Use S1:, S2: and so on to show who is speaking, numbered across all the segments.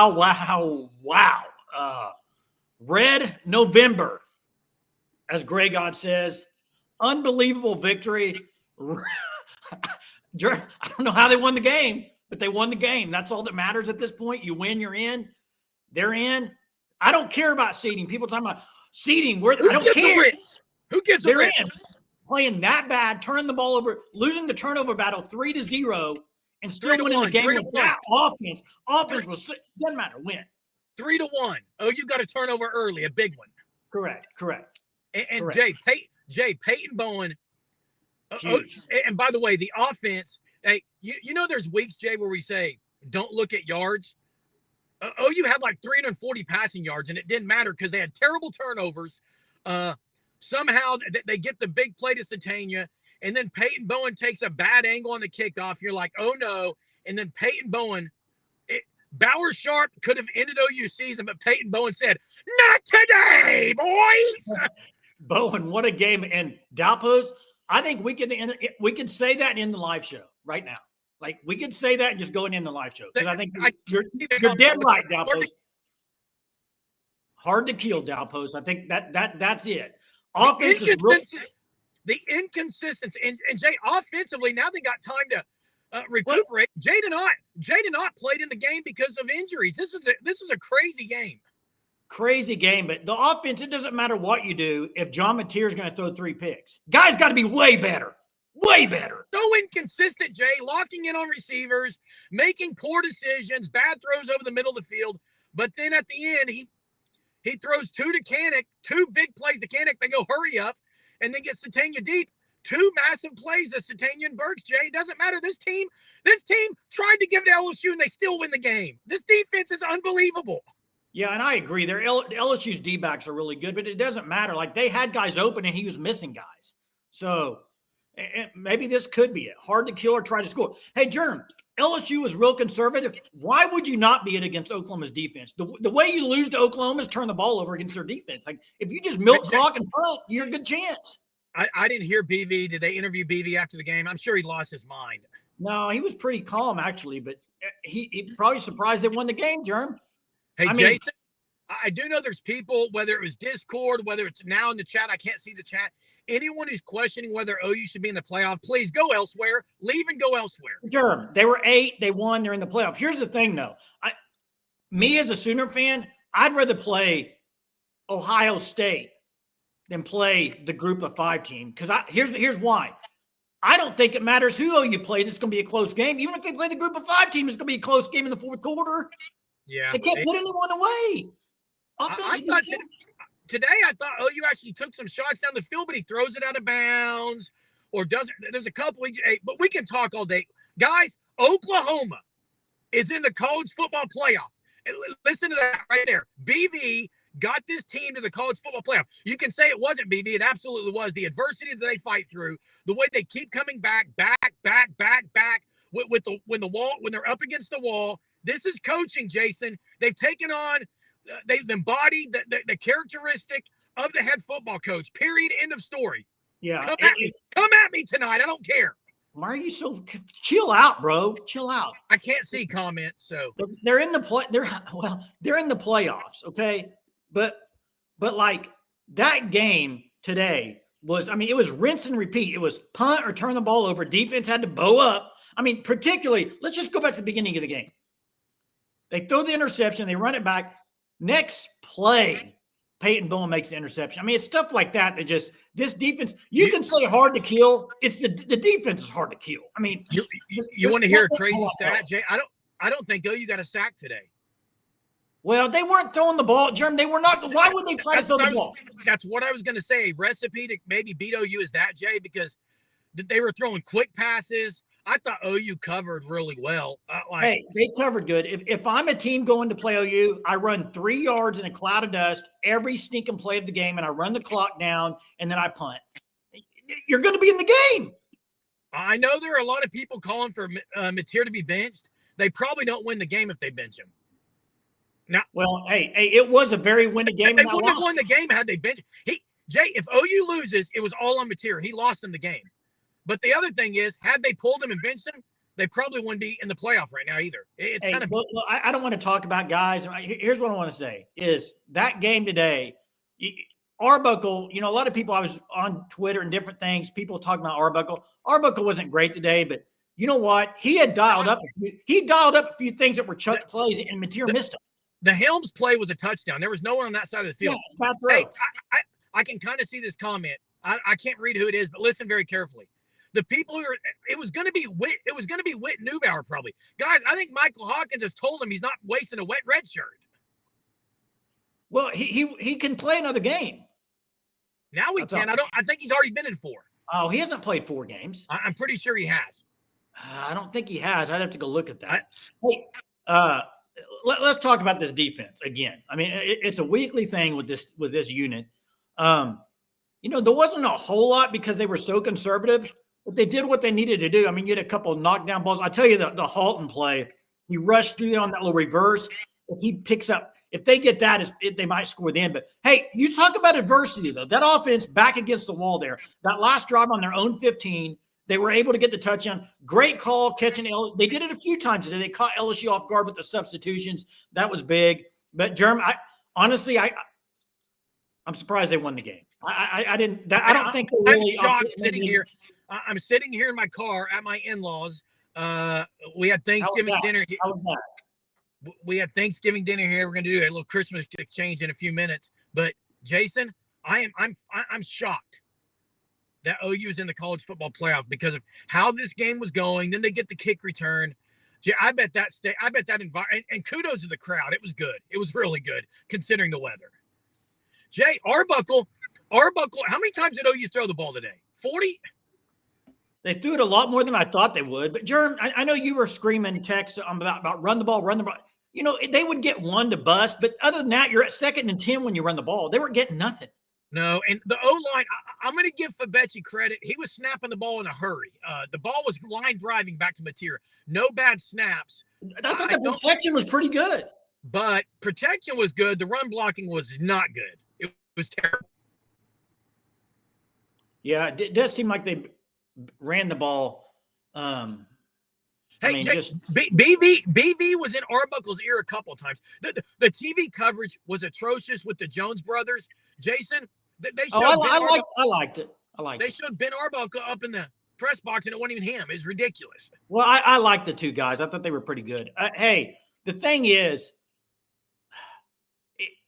S1: Wow. Red November, as Grey God says. Unbelievable victory. I don't know how they won the game, but they won the game. That's all that matters at this point. You win, you're in. They're in. I don't care about seeding. People talking about seeding. I don't care.
S2: Who gets
S1: They're in. Playing that bad, turning the ball over, losing the turnover battle 3-0, and still winning the game with that offense. Offense doesn't matter. Win.
S2: 3-1. Oh, you got a turnover early, a big one.
S1: Correct.
S2: And
S1: correct.
S2: Peyton Bowen. And by the way, the offense. Hey, you know, there's weeks, Jay, where we say don't look at yards. OU had like 340 passing yards, and it didn't matter because they had terrible turnovers. Somehow they get the big play to Satania, and then Peyton Bowen takes a bad angle on the kickoff. You're like, oh no. And then Peyton Bowen, Bauer Sharp could have ended OU's season, but Peyton Bowen said, not today, boys.
S1: Bowen, what a game. And Dalpos, I think we can say that in the live show right now. Like, we could say that and just going in the live show. Because I think you're dead right, Dalpos. Hard to kill, Dalpos. I think that's it. Offense is real.
S2: The inconsistency. And Jay, offensively, now they got time to recuperate. Jay did not played in the game because of injuries. This is a crazy game.
S1: Crazy game, but the offense, it doesn't matter what you do if John Mateer is going to throw 3 picks. Guys got to be way better. Way better.
S2: So inconsistent, Jay, locking in on receivers, making poor decisions, bad throws over the middle of the field. But then at the end, he throws 2 to Canick, 2 big plays to Canick. They go hurry up and then get Satania deep. 2 massive plays to Satania and Burks, Jay. It doesn't matter. This team tried to give it to LSU and they still win the game. This defense is unbelievable.
S1: Yeah, and I agree. LSU's D-backs are really good, but it doesn't matter. Like, they had guys open and he was missing guys. So maybe this could be it. Hard to kill or try to score. Hey, Jerm, LSU is real conservative. Why would you not be it against Oklahoma's defense? The way you lose to Oklahoma is turn the ball over against their defense. Like, if you just milk clock and punt, you're a good chance.
S2: I didn't hear BV. Did they interview BV after the game? I'm sure he lost his mind.
S1: No, he was pretty calm, actually, but he probably surprised they won the game, Jerm.
S2: Hey, Jason, I do know there's people, whether it was Discord, whether it's now in the chat, I can't see the chat. Anyone who's questioning whether OU should be in the playoff, please go elsewhere. Leave and go elsewhere.
S1: Sure. They were 8. They won. They're in the playoff. Here's the thing, though. Me as a Sooner fan, I'd rather play Ohio State than play the group of 5 team. Because here's why. I don't think it matters who OU plays. It's going to be a close game. Even if they play the group of 5 team, it's going to be a close game in the fourth quarter.
S2: Yeah.
S1: They can't put anyone away.
S2: I thought today OU actually took some shots down the field, but he throws it out of bounds or doesn't. There's a couple, but we can talk all day. Guys, Oklahoma is in the college football playoff. Listen to that right there. BV got this team to the college football playoff. You can say it wasn't BV. It absolutely was. The adversity that they fight through, the way they keep coming back, when they're up against the wall. This is coaching, Jason. They've taken on, they've embodied the characteristic of the head football coach. Period. End of story.
S1: Yeah.
S2: Come at me tonight. I don't care.
S1: Why are you so chill out, bro? Chill out.
S2: I can't see comments, so
S1: they're in the they're in the playoffs, okay? But like that game today was, it was rinse and repeat. It was punt or turn the ball over. Defense had to bow up. Particularly, let's just go back to the beginning of the game. They throw the interception. They run it back. Next play, Peyton Bowen makes the interception. It's stuff like that this defense, you can say hard to kill. It's the defense is hard to kill.
S2: You want to hear a crazy stat, Jay? I don't think OU got a sack today.
S1: Well, they weren't throwing the ball, Jerm. They were not. Why would they try to throw the ball?
S2: That's what I was going to say. Recipe to maybe beat OU is that, Jay, because they were throwing quick passes. I thought OU covered really well.
S1: Hey, they covered good. If I'm a team going to play OU, I run 3 yards in a cloud of dust every stinking play of the game, and I run the clock down, and then I punt. You're going to be in the game.
S2: I know there are a lot of people calling for Mateer to be benched. They probably don't win the game if they bench him. Now,
S1: well, hey, it was a very winning game.
S2: They wouldn't have won the game had they benched him. Jay, if OU loses, it was all on Mateer. He lost them the game. But the other thing is, had they pulled him and benched him, they probably wouldn't be in the playoff right now either. It's kind of.
S1: Look, I don't want to talk about guys. Here's what I want to say: is that game today? Arbuckle, a lot of people. I was on Twitter and different things. People talking about Arbuckle. Arbuckle wasn't great today, but you know what? He had dialed up. He dialed up a few things that were chuck plays, and Mateer missed them.
S2: The Helms play was a touchdown. There was no one on that side of the field.
S1: Yeah, it's bad throw.
S2: Hey, I can kind of see this comment. I can't read who it is, but listen very carefully. The people who it was going to be Whit Neubauer probably. Guys, I think Michael Hawkins has told him he's not wasting a wet red shirt.
S1: Well, he can play another game.
S2: Now we can. I think he's already been in 4.
S1: Oh, he hasn't played 4 games.
S2: I'm pretty sure he has.
S1: I don't think he has. I'd have to go look at that. Let's talk about this defense again. I mean, it's a weekly thing with this unit. There wasn't a whole lot because they were so conservative, but they did what they needed to do. I mean, you had a couple of knockdown balls. I tell you, the Halton play, he rushed through on that little reverse. If they get that, they might score then. But, hey, you talk about adversity, though. That offense back against the wall there. That last drive on their own 15, they were able to get the touchdown. Great call catching. They did it a few times today. They caught LSU off guard with the substitutions. That was big. But, Jerm, I'm surprised they won the game. I don't think they're really.
S2: I'm shocked sitting here. I'm sitting here in my car at my in-laws. We had Thanksgiving dinner.
S1: How was that?
S2: We had Thanksgiving dinner here. We're going to do a little Christmas exchange in a few minutes. But Jason, I'm shocked that OU is in the college football playoff because of how this game was going. Then they get the kick return. I bet that environment, and kudos to the crowd. It was good. It was really good considering the weather. Jay, Arbuckle, how many times did OU throw the ball today? 40?
S1: They threw it a lot more than I thought they would. But, Jerm, I know you were screaming texts about run the ball. They would get one to bust. But other than that, you're at 2nd and 10 when you run the ball. They weren't getting nothing.
S2: No, and the O-line, I'm going to give Fabechi credit. He was snapping the ball in a hurry. The ball was line driving back to Mateer. No bad snaps.
S1: I thought the protection was pretty good.
S2: But protection was good. The run blocking was not good. It was terrible.
S1: Yeah, it does seem like they ran the ball.
S2: BV was in Arbuckle's ear a couple of times. The TV coverage was atrocious with the Jones brothers. Jason, they showed
S1: I liked it.
S2: They showed Ben Arbuckle up in the press box, and it wasn't even him. It's ridiculous.
S1: Well, I liked the two guys. I thought they were pretty good. Hey, the thing is,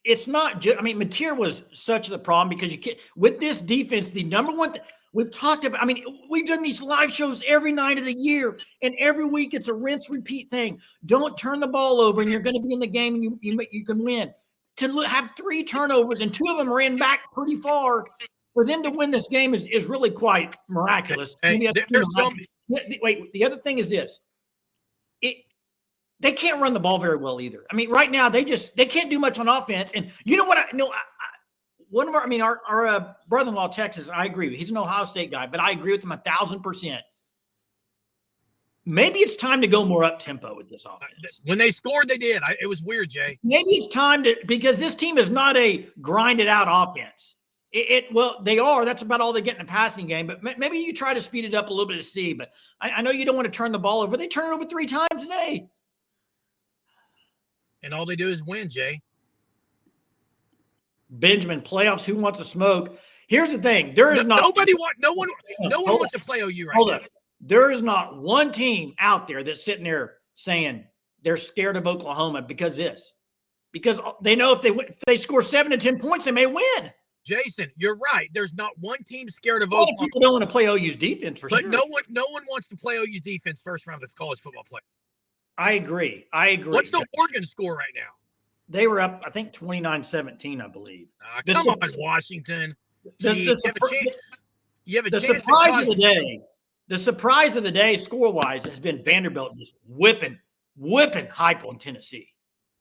S1: it's not just. I mean, Mateer was such the problem because you can't with this defense. The number one we've talked about. I mean, we've done these live shows every night of the year, and every week it's a rinse repeat thing. Don't turn the ball over, and you're going to be in the game, and you can win. To have 3 turnovers and 2 of them ran back pretty far for them to win this game is really quite miraculous.
S2: Wait,
S1: the other thing is this. They can't run the ball very well either. I mean, right now they can't do much on offense. And you know what? Our brother-in-law Texas, I agree with. He's an Ohio State guy, but I agree with him 1,000%. Maybe it's time to go more up tempo with this offense.
S2: When they scored, they did. It was weird, Jay.
S1: Maybe it's time because this team is not a grinded out offense. Well, they are. That's about all they get in the passing game. But maybe you try to speed it up a little bit to see. But I know you don't want to turn the ball over. They turn it over 3 times a day.
S2: And all they do is win, Jay.
S1: Benjamin, playoffs, who wants to smoke? Here's the thing. No one wants to play OU right now. There is not one team out there that's sitting there saying they're scared of Oklahoma because they know if they score 7 to 10 points, they may win.
S2: Jason, you're right. There's not one team scared of
S1: Oklahoma.
S2: Oklahoma.
S1: People don't want to play OU's defense for sure.
S2: But no one wants to play OU's defense first round of college football play.
S1: I agree.
S2: What's the Oregon score right now?
S1: They were up, I think, 29-17, I believe.
S2: Come on, Washington. You have a chance.
S1: The surprise of the day, score-wise, has been Vanderbilt just whipping Heupel in Tennessee.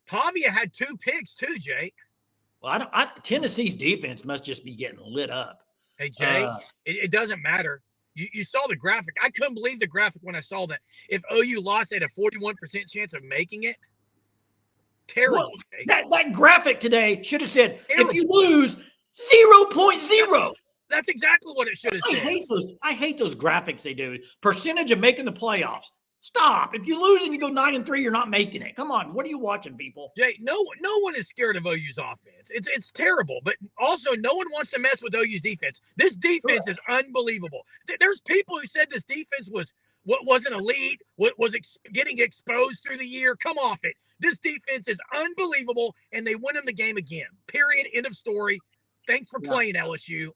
S2: Pavia had 2 picks too, Jay.
S1: Well, Tennessee's defense must just be getting lit up.
S2: Hey, Jay, it doesn't matter. You saw the graphic. I couldn't believe the graphic when I saw that. If OU lost, they had a 41% chance of making it. Terrible.
S1: Well, that graphic today should have said, terrible. If you lose, 0.0.
S2: That's exactly what it should have said.
S1: I hate those graphics they do. Percentage of making the playoffs. Stop. If you lose and you go 9-3, you're not making it. Come on. What are you watching, people?
S2: Jay, no one is scared of OU's offense. It's terrible, but also no one wants to mess with OU's defense. This defense is unbelievable. There's people who said this defense wasn't elite, was getting exposed through the year. Come off it. This defense is unbelievable, and they win in the game again. Period. End of story. Thanks for playing, LSU.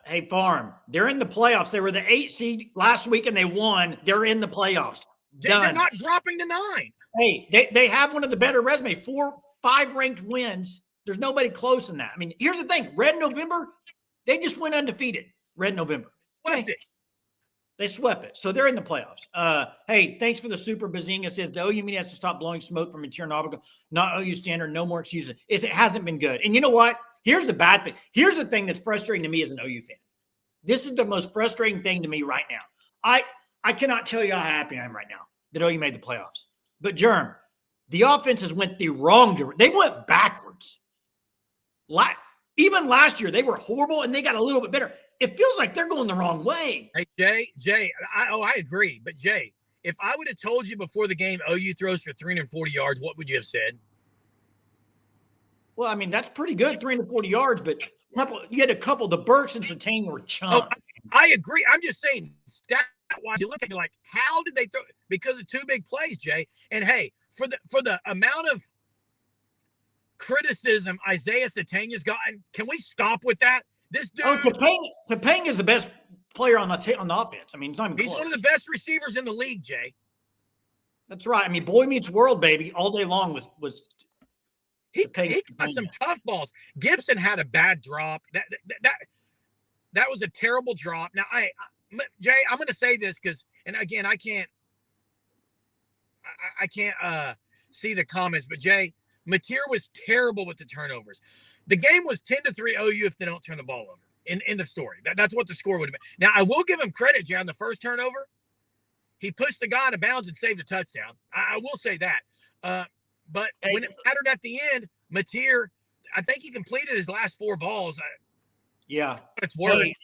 S1: Hey, Farm, they're in the playoffs. They were the 8 seed last week, and they won. They're in the playoffs. Done.
S2: They're not dropping to 9.
S1: Hey, they have one of the better resumes. 5 ranked wins. There's nobody close in that. I mean, here's the thing. Red November, they just went undefeated. Red November.
S2: Swept it.
S1: They swept it. So they're in the playoffs. Hey, thanks for the super. Bazinga says the OU media has to stop blowing smoke from material Nautical. Not OU standard. No more excuses. It hasn't been good. And you know what? Here's the bad thing. Here's the thing that's frustrating to me as an OU fan. This is the most frustrating thing to me right now. I cannot tell you how happy I am right now that OU made the playoffs. But, Germ, the offenses went the wrong direction. They went backwards. Even last year, they were horrible, and they got a little bit better. It feels like they're going the wrong way.
S2: Hey, Jay, I agree. But, Jay, if I would have told you before the game OU throws for 340 yards, what would you have said?
S1: Well, I mean, that's pretty good, 340 yards, but you had a couple. The Burks and Satane were chunks.
S2: Oh, I agree. I'm just saying, stat-wise, you look at it like, how did they throw? Because of 2 big plays, Jay. And, hey, for the amount of criticism Isaiah Satena's gotten, can we stop with that? This dude.
S1: Oh, Topang is the best player on the offense. I mean, it's not even
S2: He's
S1: close.
S2: one of the best receivers in the league, Jay.
S1: That's right. I mean, boy meets world, baby, all day long was
S2: He got some tough balls. Gibson had a bad drop. That was a terrible drop. Now, Jay, I'm going to say this because, and again, I can't see the comments, but Jay, Mateer was terrible with the turnovers. The game was 10-3 OU if they don't turn the ball over. End of story. That's what the score would have been. Now, I will give him credit, Jay, on the first turnover. He pushed the guy out of bounds and saved a touchdown. I will say that. But when it mattered at the end, Mateer, I think he completed his last 4 balls. Yeah. It's worried.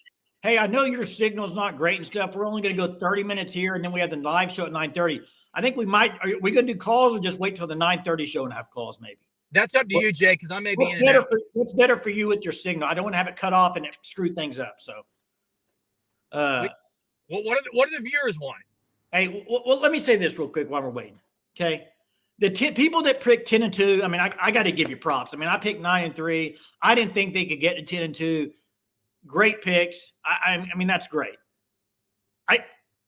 S1: Hey, I know your signal's not great and stuff. We're only going to go 30 minutes here, and then we have the live show at 9:30. I think we might – are we going to do calls or just wait till the 9:30 show and have calls maybe?
S2: That's up to you, Jay, because I may be in
S1: What's better for you with your signal? I don't want to have it cut off and it screw things up. So,
S2: what do the viewers want?
S1: Hey, well, let me say this real quick while we're waiting. Okay, the people that picked 10-2. I mean, I got to give you props. I mean, I picked 9-3. I didn't think they could get to 10-2. Great picks. I mean, that's great.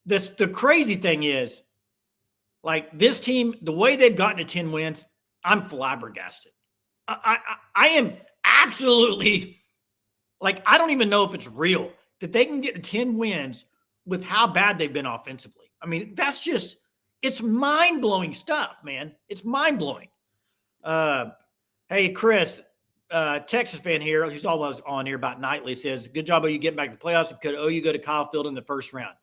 S1: The crazy thing is, like this team, the way they've gotten to 10 wins. I'm flabbergasted. I am absolutely like, I don't even know if it's real that they can get to 10 wins with how bad they've been offensively. I mean, it's mind-blowing stuff, man. It's mind-blowing. Hey, Chris, Texas fan here, who's always on here about nightly, says, good job, OU getting back to the playoffs. Could OU go to Kyle Field in the first round?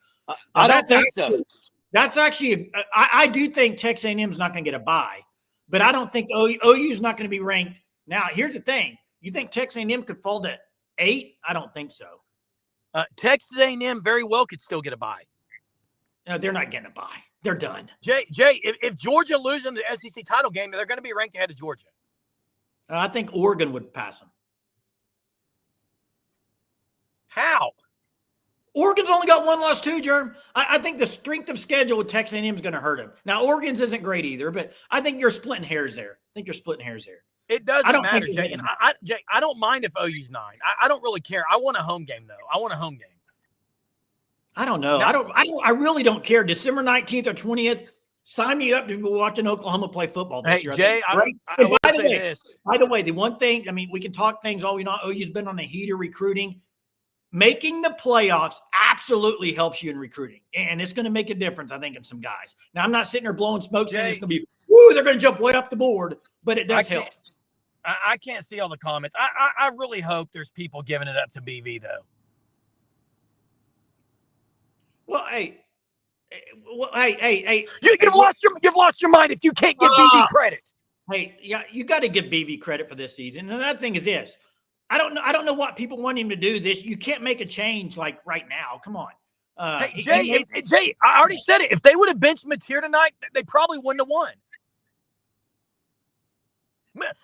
S3: I don't think so.
S1: That's actually, I do think Texas A&M is not going to get a bye. But I don't think OU is not going to be ranked. Now, here's the thing. You think Texas A&M could fall to 8? I don't think so.
S3: Texas A&M very well could still get a bye.
S1: No, they're not getting a bye. They're done.
S3: Jay, if Georgia loses the SEC title game, they're going to be ranked ahead of Georgia.
S1: I think Oregon would pass them.
S3: How?
S1: Oregon's only got 1 loss too, Jerm. I think the strength of schedule with Texas A&M is going to hurt him. Now, Oregon's isn't great either, but I think you're splitting hairs there.
S3: It doesn't matter, Jay. And Jay, I don't mind if OU's 9. I don't really care. I want a home game, though. I want a home game.
S1: I don't know. I really don't care. December 19th or 20th, sign me up to go watching Oklahoma play football this year.
S3: Jay,
S1: by the way, the one thing, I mean, we can talk things all we know. OU's been on a heater recruiting. Making the playoffs absolutely helps you in recruiting, and it's going to make a difference, I think, in some guys. Now, I'm not sitting there blowing smoke saying it's going to be, woo, they're going to jump way up the board, but it does help.
S3: I can't see all the comments. I really hope there's people giving it up to BV, though.
S1: Well, hey.
S3: You've lost your mind if you can't give BV credit.
S1: Hey, yeah, you got to give BV credit for this season. And another thing is this. I don't know what people want him to do this. You can't make a change like right now. Come on.
S3: Hey, Jay, I already said it. If they would have benched Mateer tonight, they probably wouldn't have won.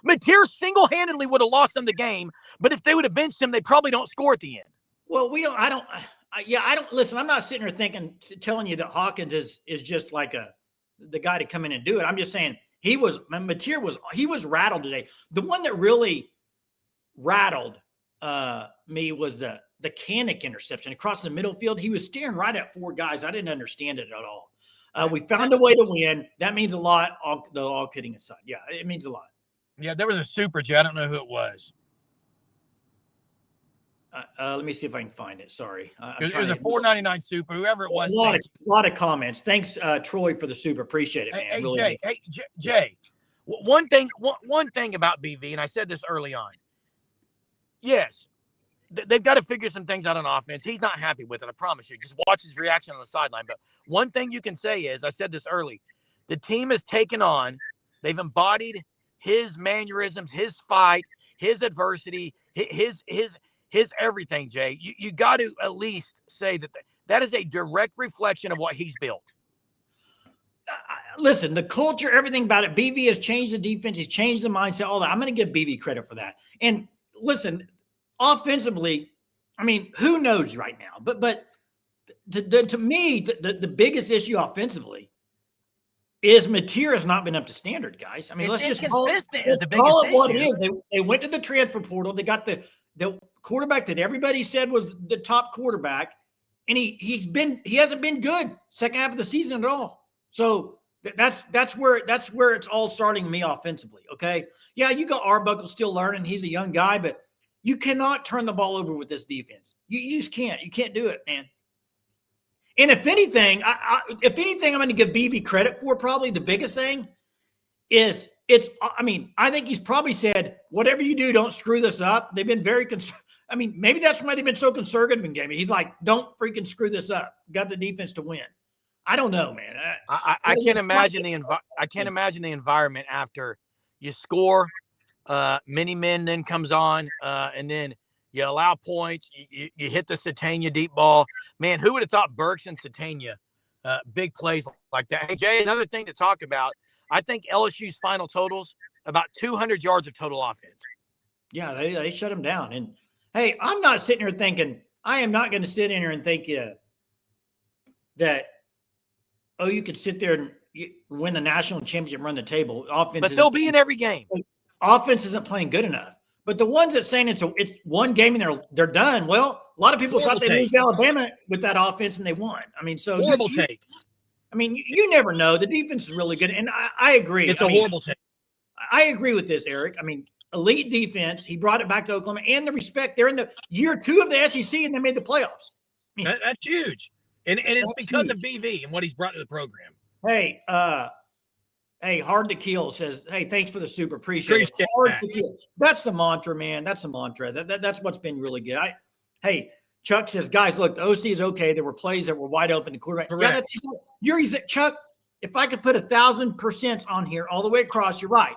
S3: Mateer single-handedly would have lost them the game, but if they would have benched him, they probably don't score at the end.
S1: Well, I don't listen. I'm not sitting here telling you that Hawkins is just like the guy to come in and do it. I'm just saying Mateer was rattled today. The one that really rattled me was the Canick interception across the middle field. He was staring right at four guys. I didn't understand it at all. We found a way to win. That means a lot. All kidding aside, yeah, it means a lot.
S3: Yeah, there was a super, Jay. I don't know who it was.
S1: Let me see if I can find it. Sorry.
S3: It was a $4.99 super, whoever it was.
S1: A lot of comments. Thanks, Troy, for the super. Appreciate it, man.
S3: Hey, really Jay, one thing about BV, and I said this early on. Yes, they've got to figure some things out on offense. He's not happy with it, I promise you. Just watch his reaction on the sideline. But one thing you can say is, I said this early, the team has taken on, they've embodied his mannerisms, his fight, his adversity, his everything, Jay. You got to at least say that is a direct reflection of what he's built.
S1: Listen, the culture, everything about it. BV has changed the defense. He's changed the mindset, all that. I'm going to give BV credit for that. And listen, offensively, I mean, who knows right now? But to me, the biggest issue offensively is Mateer has not been up to standard, guys. I mean, let's just call it what it is. They went to the transfer portal. They got the quarterback that everybody said was the top quarterback, and he hasn't been good second half of the season at all. So that's where it's all starting me offensively. Okay, yeah, you got Arbuckle still learning. He's a young guy, but you cannot turn the ball over with this defense. You just can't. You can't do it, man. And if anything, I'm going to give BB credit for probably the biggest thing is I think he's probably said, whatever you do, don't screw this up. They've been very maybe that's why they've been so conservative in game. He's like, don't freaking screw this up. Got the defense to win. I don't know, man.
S3: I can't imagine the environment after you score. Many men then comes on, and then you allow points. You hit the Satania deep ball. Man, who would have thought Burks and Satania, big plays like that? Hey, Jay, another thing to talk about. I think LSU's final totals about 200 yards of total offense.
S1: Yeah, they shut him down. And hey, I'm not sitting here thinking. I am not going to sit in here and think that you could sit there and win the national championship, run the table. Offense,
S3: but they'll be in every game.
S1: Offense isn't playing good enough. But the ones that saying it's one game and they're done. Well, a lot of people thought they lose Alabama with that offense and they won. I mean, so
S2: horrible take.
S1: I mean, you never know. The defense is really good, and I agree.
S2: It's a horrible take.
S1: I agree with this, Eric. I mean, elite defense. He brought it back to Oklahoma, and the respect. They're in the year 2 of the SEC, and they made the playoffs.
S2: I mean, that's huge, and it's because of BV and what he's brought to the program.
S1: Hey, Hard to Kill says, hey, thanks for the super. Appreciate it. Hard to Kill. That's the mantra, man. That's the mantra. That's what's been really good. Hey, Chuck says, guys, look, the OC is okay. There were plays that were wide open to quarterback.
S2: Correct.
S1: Yeah, Chuck, if I could put 1,000% on here all the way across, you're right.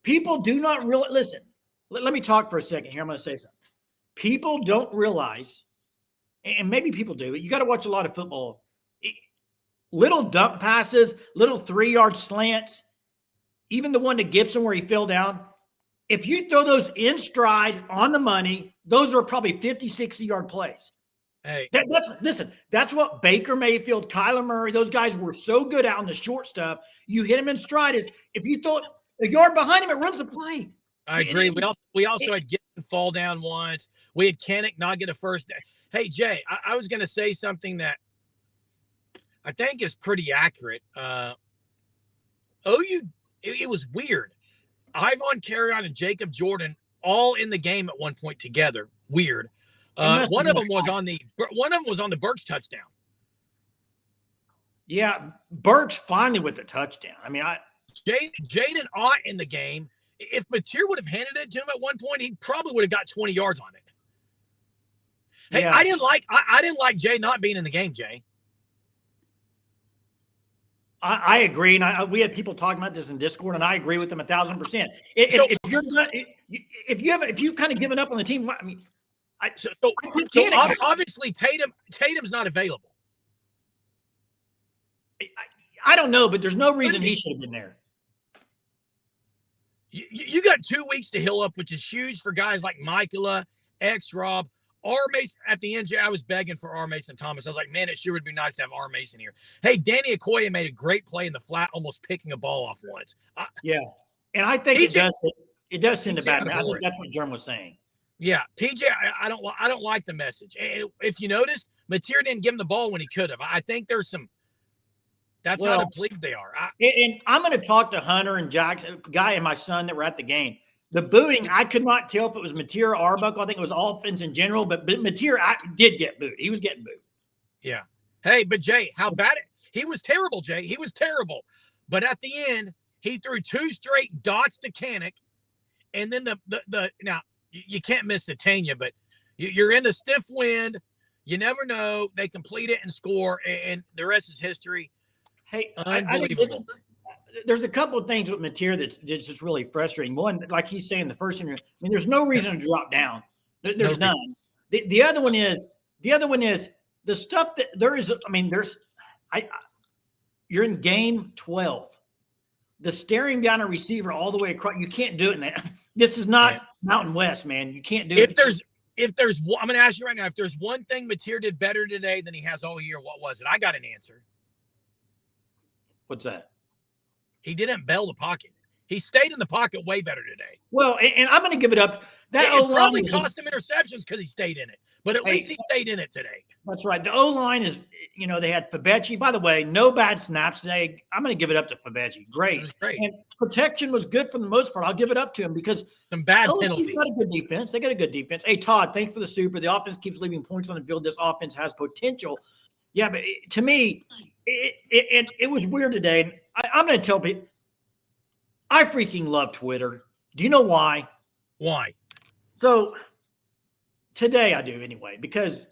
S1: People do not really – listen, let me talk for a second here. I'm going to say something. People don't realize, and maybe people do, but you got to watch a lot of football. Little dump passes, little 3-yard slants, even the one to Gibson where he fell down. If you throw those in stride on the money, those are probably 50, 60-yard plays.
S2: Hey,
S1: that's what Baker Mayfield, Kyler Murray, those guys were so good out in the short stuff. You hit them in stride. If you throw a yard behind him, it runs the play.
S2: I agree. We also had Gibson fall down once. We had Kennick not get a first down. Hey, Jay, I was going to say something that I think is pretty accurate. It was weird. Ivan Carrion and Jacob Jordan all in the game at one point together. Weird. One of them was on the Burks touchdown.
S1: Yeah, Burks finally with the touchdown. I mean,
S2: Jaden Ott in the game. If Mateer would have handed it to him at one point, he probably would have got 20 yards on it. Hey, yeah. I didn't like Jay not being in the game, Jay.
S1: I agree, and we had people talking about this in Discord, and I agree with them 1,000%. If you kind of given up on the team, I mean,
S2: obviously Tatum's not available.
S1: I don't know, but there's no reason he should have been there.
S2: You got 2 weeks to heal up, which is huge for guys like Michaela, Rob, R. Mason. At the end, Jay, I was begging for R. Mason Thomas. I was like, man, it sure would be nice to have R. Mason here. Hey, Danny Okoye made a great play in the flat, almost picking a ball off once.
S1: Yeah, and I think it does send a bad message. I think that's what Jerm was saying.
S2: Yeah, PJ, I don't like the message. And if you noticed, Mateer didn't give him the ball when he could have. I think there's some. That's how depleted they are.
S1: And I'm going to talk to Hunter and Jack, Guy and my son that were at the game. The booing, I could not tell if it was Mateer or Arbuckle. I think it was offense in general, but Mateer did get booed. He was getting booed.
S2: Yeah. Hey, but Jay, how bad he was terrible, Jay. He was terrible. But at the end, he threw 2 straight dots to Canick. And then the now you can't miss Satania, but you're in a stiff wind. You never know. They complete it and score, and the rest is history.
S1: Hey, I think there's a couple of things with Mateer that's just really frustrating. One, like he's saying the first interview, I mean, there's no reason to drop down. There's none. The other one is the stuff that there is. I mean, you're in game 12. The staring down a receiver all the way across, you can't do it, man. This is not Mountain West, man. You can't do it. I'm going to ask you right now, if there's one thing Mateer did better today than he has all year, what was it? I got an answer. What's that? He didn't bail the pocket. He stayed in the pocket way better today. Well, and I'm going to give it up. That O-line
S2: probably cost him interceptions because he stayed in it, but at least he stayed in it today.
S1: That's right. The O-line is, they had Fabechi. By the way, no bad snaps today. I'm going to give it up to Fabechi. Great. And protection was good for the most part. I'll give it up to him because
S2: some bad penalties.
S1: Got a good defense. They got a good defense. Hey, Todd, thanks for the super. The offense keeps leaving points on the field. This offense has potential. Yeah, but to me, it was weird today. I'm going to tell people, I freaking love Twitter. Do you know why?
S2: Why?
S1: So today I do anyway, because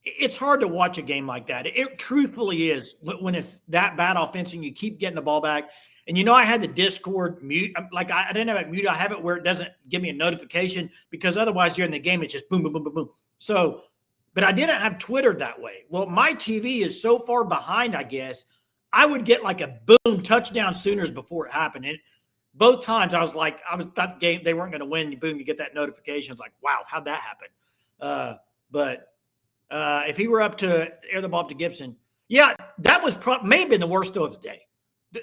S1: it's hard to watch a game like that. It truthfully is when it's that bad offense and you keep getting the ball back. And I had the Discord mute. Like I didn't have it mute. I have it where it doesn't give me a notification because otherwise during the game it's just boom, boom, boom, boom, boom. So, but I didn't have Twitter that way. Well, my TV is so far behind, I guess. I would get like a boom touchdown Sooners before it happened. And both times I was thought game they weren't going to win. Boom, you get that notification. It's like, wow, how'd that happen? But if he were up to air the ball up to Gibson, yeah, that was may have been the worst throw of the day.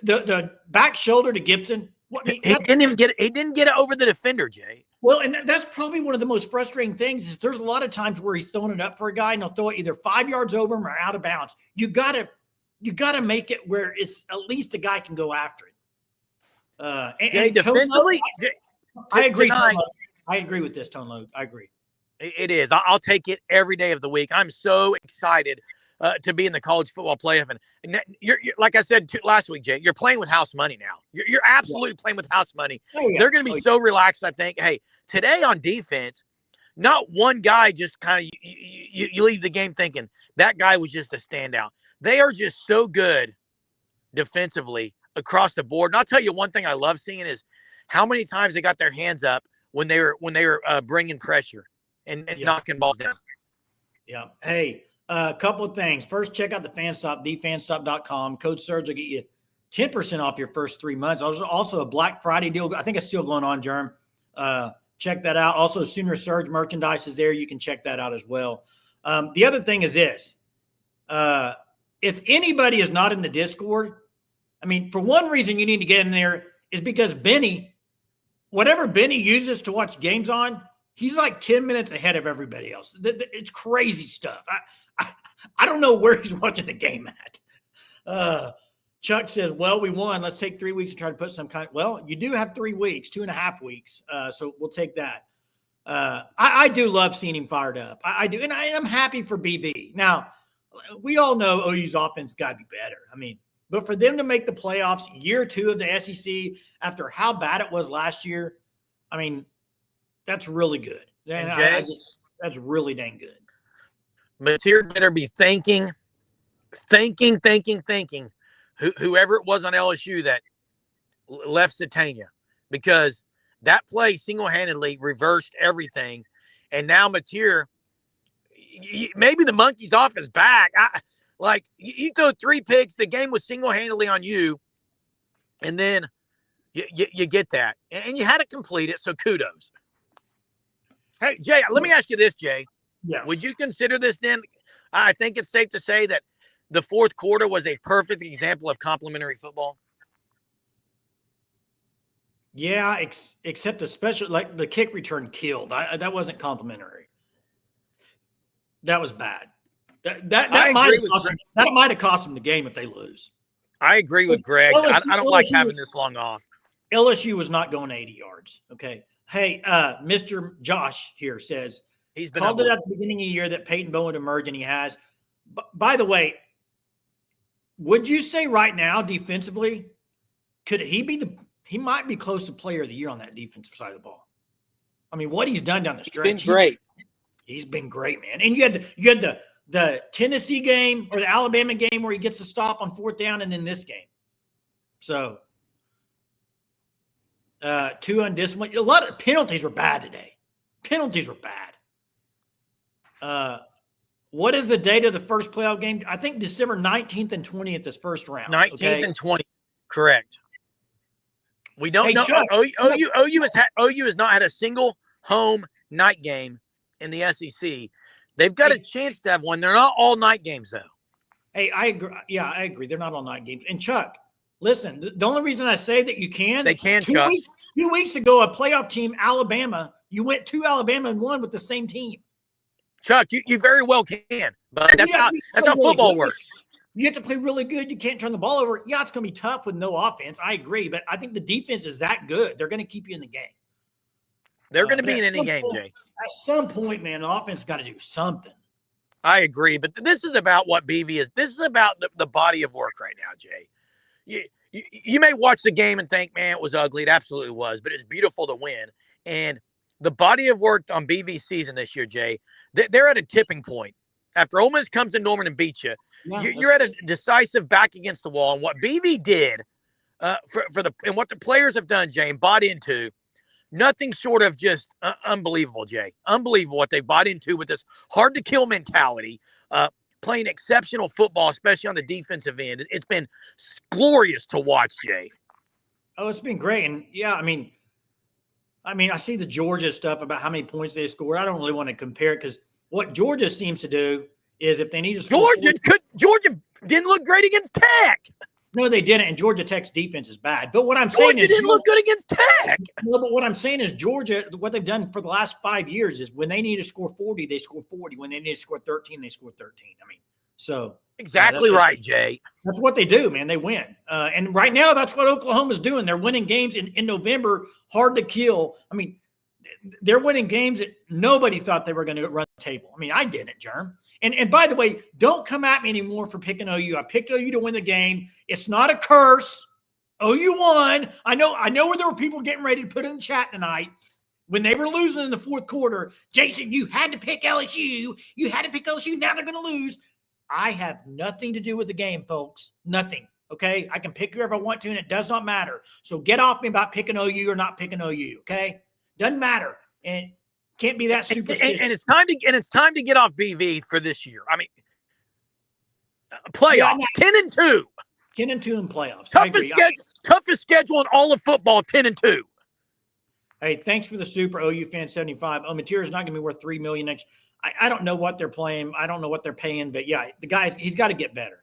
S1: The back shoulder to Gibson.
S3: He didn't get it over the defender, Jay.
S1: Well, and that's probably one of the most frustrating things is there's a lot of times where he's throwing it up for a guy and he'll throw it either 5 yards over him or out of bounds. You gotta make it where it's at least a guy can go after it. And
S3: defensively,
S1: I agree. I agree with this, Tone Logue. I agree.
S3: It is. I'll take it every day of the week. I'm so excited to be in the college football playoff. And you're like I said last week, Jay, you're playing with house money now. You're absolutely playing with house money. Oh, yeah. They're going to be so relaxed, I think. Hey, today on defense, not one guy just kind of you leave the game thinking that guy was just a standout. They are just so good defensively across the board. And I'll tell you one thing I love seeing is how many times they got their hands up when they were bringing pressure and knocking balls down.
S1: Yeah. Hey, a couple of things. First, check out the FanStop, thefanstop.com. Code Surge will get you 10% off your first 3 months. There's also a Black Friday deal. I think it's still going on, Jerm. Check that out. Also, Sooner Surge merchandise is there. You can check that out as well. The other thing is this. If anybody is not in the Discord, I mean, for one reason you need to get in there is because Benny, whatever Benny uses to watch games on, he's like 10 minutes ahead of everybody else. It's crazy stuff. I don't know where he's watching the game at. Chuck says, well, we won. Let's take 3 weeks to try to put some kind. Well, you do have 3 weeks, 2.5 weeks. So we'll take that. I do love seeing him fired up. I do. And I'm happy for BB. Now, we all know OU's offense got to be better. I mean, but for them to make the playoffs year 2 of the SEC after how bad it was last year, I mean, that's really good. And that's really dang good.
S3: Mateer better be thinking whoever it was on LSU that left Satania, because that play single-handedly reversed everything. And now Mateer, maybe the monkey's off his back. Like you throw 3 picks, the game was single-handedly on you, and then you get that, and you had to complete it. So kudos. Hey Jay, let me ask you this, Jay.
S1: Yeah.
S3: Would you consider this then? I think it's safe to say that the fourth quarter was a perfect example of complementary football.
S1: Yeah, except the special, like the kick return killed. That wasn't complimentary. That was bad. That might have cost them the game if they lose.
S3: I agree with Greg. I don't like having this long off.
S1: LSU was not going 80 yards. Okay. Hey, Mr. Josh here says
S3: he's been
S1: called it at the beginning of the year that Peyton Bowen would emerge, and he has. By the way, would you say right now defensively, could he be he might be close to player of the year on that defensive side of the ball? I mean, what he's done down the stretch.
S3: He's been great.
S1: He's been great, man. And you had the Tennessee game or the Alabama game where he gets a stop on 4th down, and then this game. So 2 undisciplined. A lot of penalties were bad today. Penalties were bad. What is the date of the first playoff game? I think December 19th and 20th is first round.
S3: 19th and 20th. Correct. We don't know. Chuck, OU has not had a single home night game in the SEC. They've got a chance to have one. They're not all night games, though.
S1: Hey, I agree. Yeah, I agree. They're not all night games. And Chuck, listen, the only reason I say that you can.
S3: They can, Chuck.
S1: 2 weeks ago, a playoff team, Alabama, you went to Alabama and won with the same team.
S3: Chuck, you very well can, but that's how football works.
S1: You have to play really good. You can't turn the ball over. Yeah, it's going to be tough with no offense. I agree, but I think the defense is that good. They're going to keep you in the game.
S3: They're going to be in any game, Jay.
S1: At some point, man, the offense got to do something.
S3: I agree, but this is about what BV is. This is about the body of work right now, Jay. You may watch the game and think, man, it was ugly. It absolutely was, but it's beautiful to win. And the body of work on BV's season this year, Jay, they're at a tipping point. After Ole Miss comes to Norman and beats you, you're at a decisive back against the wall. And what BV did and what the players have done, Jay, and bought into, nothing short of just unbelievable, Jay. Unbelievable what they bought into with this hard-to-kill mentality, playing exceptional football, especially on the defensive end. It's been glorious to watch, Jay.
S1: Oh, it's been great. And, yeah, I mean, I see the Georgia stuff about how many points they scored. I don't really want to compare it because what Georgia seems to do is if they need to score
S3: Georgia didn't look great against Tech.
S1: No, they didn't, and Georgia Tech's defense is bad. But what I'm saying is
S3: didn't look good against Tech.
S1: No, but what I'm saying is Georgia, what they've done for the last 5 years is when they need to score 40, they score 40. When they need to score 13, they score 13. I mean, so
S3: exactly right, Jay.
S1: That's what they do, man. They win. And right now, that's what Oklahoma's doing. They're winning games in November, hard to kill. I mean, they're winning games that nobody thought they were going to run the table. I mean, I didn't, Jerm. And by the way, don't come at me anymore for picking OU. I picked OU to win the game. It's not a curse. OU won. I know where there were people getting ready to put in the chat tonight when they were losing in the fourth quarter. Jason, you had to pick LSU. You had to pick LSU. Now they're going to lose. I have nothing to do with the game, folks. Nothing. Okay? I can pick whoever I want to, and it does not matter. So get off me about picking OU or not picking OU. Okay? Doesn't matter. And can't be that superstitious.
S3: And it's time to get off BV for this year. I mean, playoffs, 10-2.
S1: 10-2 in playoffs.
S3: Toughest schedule in all of football, 10-2.
S1: Hey, thanks for the super OU fan 75. Oh, Material's not going to be worth $3 million next. I don't know what they're playing. I don't know what they're paying, but yeah, the guys, he's got to get better.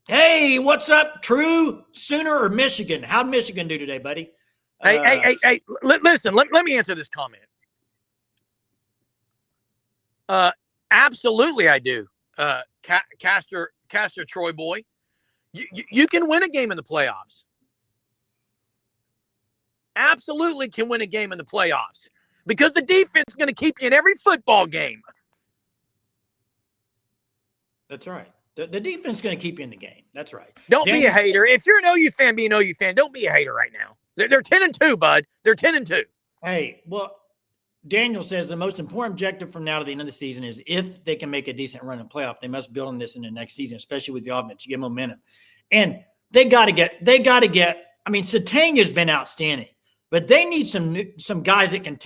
S1: Hey, what's up, True? Sooner or Michigan? How'd Michigan do today, buddy?
S3: Hey, listen, let me answer this comment. Absolutely I do. Castor Troy boy, you can win a game in the playoffs. Absolutely can win a game in the playoffs because the defense is going to keep you in every football game.
S1: That's right. The defense is going to keep you in the game. That's right.
S3: Don't be a hater. If you're an OU fan, be an OU fan. Don't be a hater right now. They're 10-2, bud. They're 10-2.
S1: Hey, well, Daniel says the most important objective from now to the end of the season is if they can make a decent run in playoff, they must build on this in the next season, especially with the offense. You get momentum. And they got to get, I mean, Satanga's been outstanding, but they need some guys that can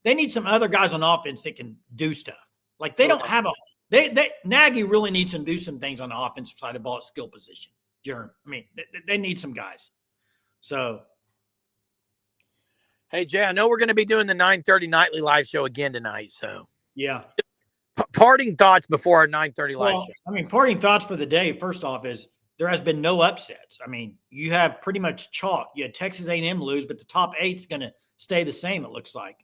S1: they need some other guys on offense that can do stuff. Like they don't have Nagy really needs to do some things on the offensive side of the ball at skill position. Jerm. I mean, they need some guys. So,
S3: hey Jay, I know we're going to be doing the 9:30 nightly live show again tonight. So
S1: yeah.
S3: Parting thoughts before our 9:30 live show.
S1: I mean, parting thoughts for the day. First off, is there has been no upsets. I mean, you have pretty much chalk. You had Texas A&M lose, but the top 8's going to stay the same. It looks like.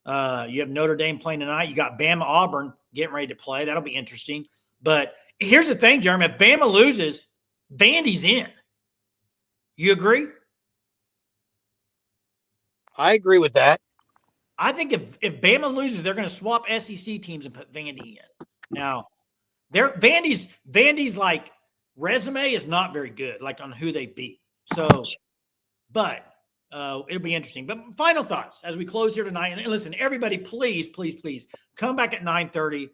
S1: You have Notre Dame playing tonight. You got Bama Auburn getting ready to play. That'll be interesting. But here's the thing, Jeremy. If Bama loses, Vandy's in. You agree?
S3: I agree with that.
S1: I think if Bama loses, they're going to swap SEC teams and put Vandy in. Now, Vandy's like resume is not very good, like on who they beat. So, but it'll be interesting. But final thoughts as we close here tonight. And listen, everybody, please come back at 9:30.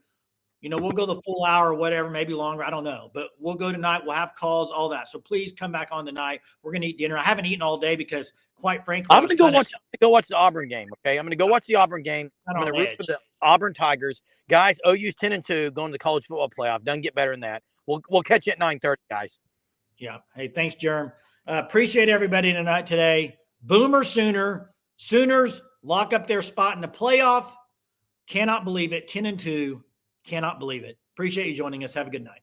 S1: We'll go the full hour or whatever, maybe longer. I don't know. But we'll go tonight. We'll have calls, all that. So please come back on tonight. We're going to eat dinner. I haven't eaten all day because, quite frankly,
S3: I'm going to go watch the Auburn game, okay? I'm going to go watch the Auburn game. I'm going to root for the Auburn Tigers. Guys, OU's 10-2 going to the college football playoff. Doesn't get better than that. We'll catch you at 9:30, guys.
S1: Yeah. Hey, thanks, Jerm. Appreciate everybody tonight today. Boomer Sooner. Sooners lock up their spot in the playoff. Cannot believe it. 10-2. Cannot believe it. Appreciate you joining us. Have a good night.